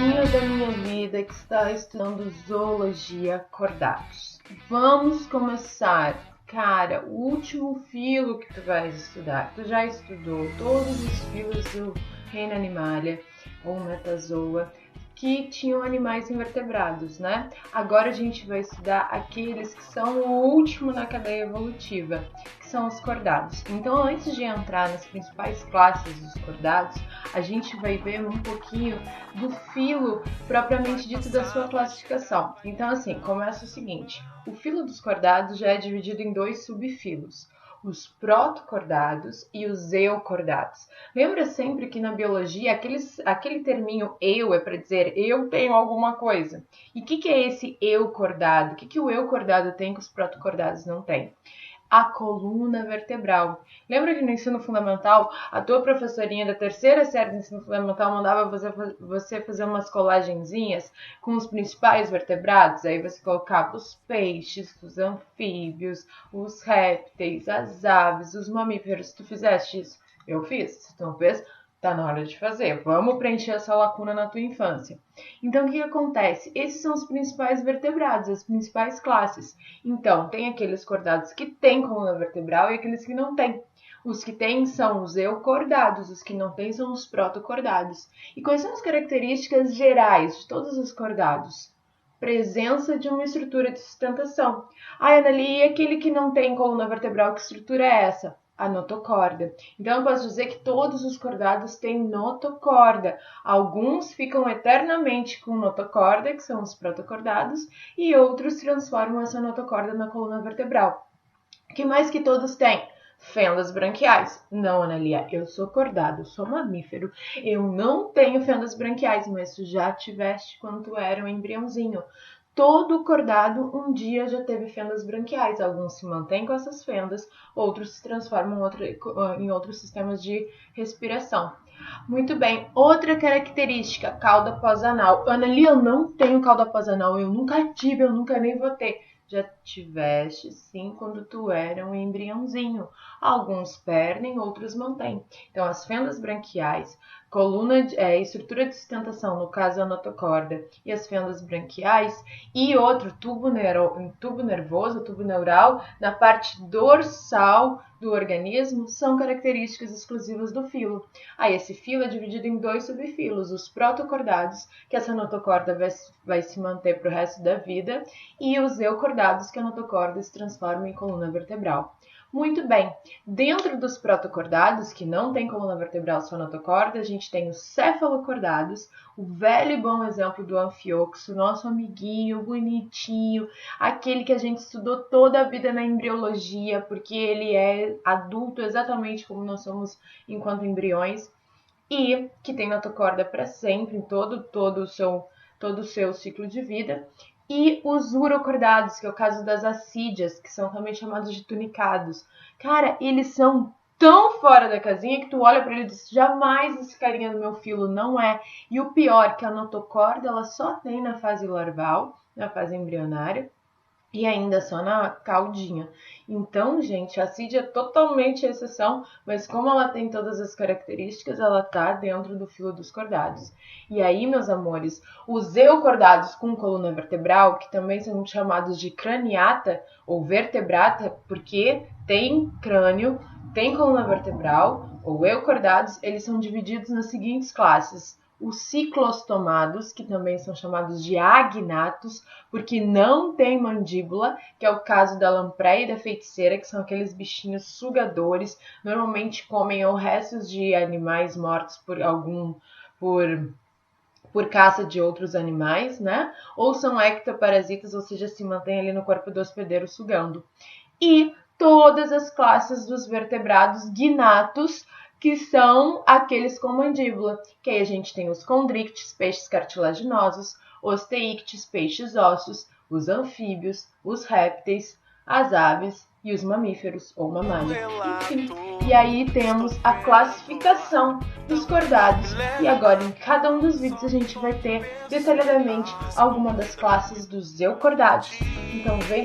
amiguinho da minha vida que está estudando zoologia, cordados. Vamos começar. Cara, o último filo que tu vais estudar, tu já estudou todos os filos do reino Animalia ou Metazoa que tinham animais invertebrados, né? Agora a gente vai estudar aqueles que são o último na cadeia evolutiva, que são os cordados. Então, antes de entrar nas principais classes dos cordados, a gente vai ver um pouquinho do filo propriamente dito da sua classificação. Então, assim, começa o seguinte: o filo dos cordados já é dividido em dois subfilos, os protocordados e os eucordados. Lembra sempre que na biologia aquele terminho eu é para dizer eu tenho alguma coisa. E o que é esse eucordado? O que o eucordado tem que os protocordados não têm? A coluna vertebral. Lembra que no ensino fundamental, a tua professorinha da terceira série do ensino fundamental mandava você fazer umas colagenzinhas com os principais vertebrados? Aí você colocava os peixes, os anfíbios, os répteis, as aves, os mamíferos. Tu fizeste isso? Eu fiz. Se tu não fez, tá na hora de fazer. Vamos preencher essa lacuna na tua infância. Então, o que acontece? Esses são os principais vertebrados, as principais classes. Então, tem aqueles cordados que têm coluna vertebral e aqueles que não têm. Os que têm são os eucordados, os que não têm são os protocordados. E quais são as características gerais de todos os cordados? Presença de uma estrutura de sustentação. Anneli, e aquele que não tem coluna vertebral, que estrutura é essa? A notocorda. Então, eu posso dizer que todos os cordados têm notocorda. Alguns ficam eternamente com notocorda, que são os protocordados, e outros transformam essa notocorda na coluna vertebral. O que mais que todos têm? Fendas branquiais. Não, Analia, eu sou cordado, eu sou mamífero. Eu não tenho fendas branquiais, mas tu já tiveste quando tu era um embriãozinho. Todo cordado um dia já teve fendas branquiais. Alguns se mantêm com essas fendas, outros se transformam em outros sistemas de respiração. Muito bem, outra característica, cauda pós-anal. Anneli, eu não tenho cauda pós-anal, eu nunca tive, eu nunca nem vou ter. Já tiveste, sim, quando tu era um embriãozinho. Alguns perdem, outros mantêm. Então, as fendas branquiais, estrutura de sustentação, no caso a notocorda, e as fendas branquiais, e outro tubo nervoso, tubo neural, na parte dorsal do organismo, são características exclusivas do filo. Aí, esse filo é dividido em dois subfilos, os protocordados, que essa notocorda vai se manter para o resto da vida, e os eucordados, que a notocorda se transforma em coluna vertebral. Muito bem, dentro dos protocordados, que não tem coluna vertebral, só notocorda, a gente tem os cefalocordados, o velho e bom exemplo do anfioxo, nosso amiguinho bonitinho, aquele que a gente estudou toda a vida na embriologia, porque ele é adulto exatamente como nós somos enquanto embriões, e que tem notocorda para sempre, em todo o seu ciclo de vida. E os urocordados, que é o caso das assídeas, que são também chamados de tunicados. Cara, eles são tão fora da casinha que tu olha para ele e diz, jamais esse carinha do meu filo, não é. E o pior, que a notocorda ela só tem na fase larval, na fase embrionária, e ainda só na caudinha. Então, gente, a assídia é totalmente exceção, mas como ela tem todas as características, ela tá dentro do filo dos cordados. E aí, meus amores, os eucordados com coluna vertebral, que também são chamados de craniata ou vertebrata, porque tem crânio, tem coluna vertebral, ou eucordados, eles são divididos nas seguintes classes: os ciclostomados, que também são chamados de agnatos, porque não tem mandíbula, que é o caso da lampreia e da feiticeira, que são aqueles bichinhos sugadores, normalmente comem restos de animais mortos por caça de outros animais, né? Ou são ectoparasitas, ou seja, se mantêm ali no corpo do hospedeiro sugando. E todas as classes dos vertebrados gnatos, que são aqueles com mandíbula, que aí a gente tem os condrictes, peixes cartilaginosos, os teíctes, peixes ósseos, os anfíbios, os répteis, as aves e os mamíferos ou mamários. Enfim, e aí temos a classificação dos cordados. E agora em cada um dos vídeos a gente vai ter detalhadamente alguma das classes dos eucordados. Então vem